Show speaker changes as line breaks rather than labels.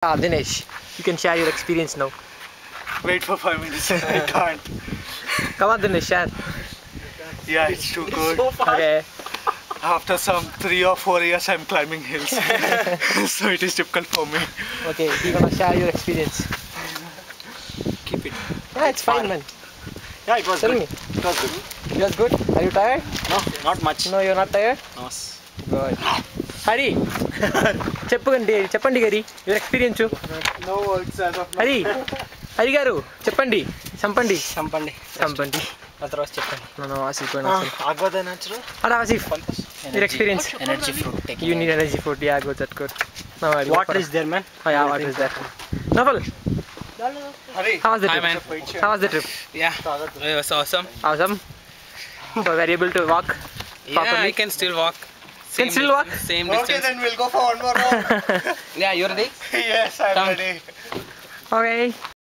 Dinesh, you can share your experience now.
Wait for 5 minutes. I can't.
Come on, Dinesh, share.
Yeah, it's too good.
Okay.
After some 3 or 4 years, I'm climbing hills. So it is difficult for me.
Okay, you gonna share your experience.
Keep it.
Yeah, it's fine, man.
Yeah, it was
Tell
good.
me.
It was good.
It was good. Are you tired?
No, not much.
No, you're not tired?
No.
Good. Hari, చెప్పండి గరి your experience.
No words as of now.
Hari గారు చెప్పండి. చంపండి.
చంపండి ఆ తర్వాత చెప్పండి.
No, Asif పోయినా.
Agwada natural.
అలా Asif your experience.
Energy fruit taking.
You need energy food. Yeah, good, that's good. No, Hari,
Water is there, man.
Oh yeah, water is there. Naval,
Hurry.
how was the
Hi,
trip?
man.
How was the trip?
Yeah, it was awesome.
Awesome. So were you able to walk
Yeah,
properly?
I can still walk.
Can still walk?
Same
Okay,
distance.
then we'll go for one more round.
Yeah, you're ready?
Yes, I'm
Come.
ready.
Okay.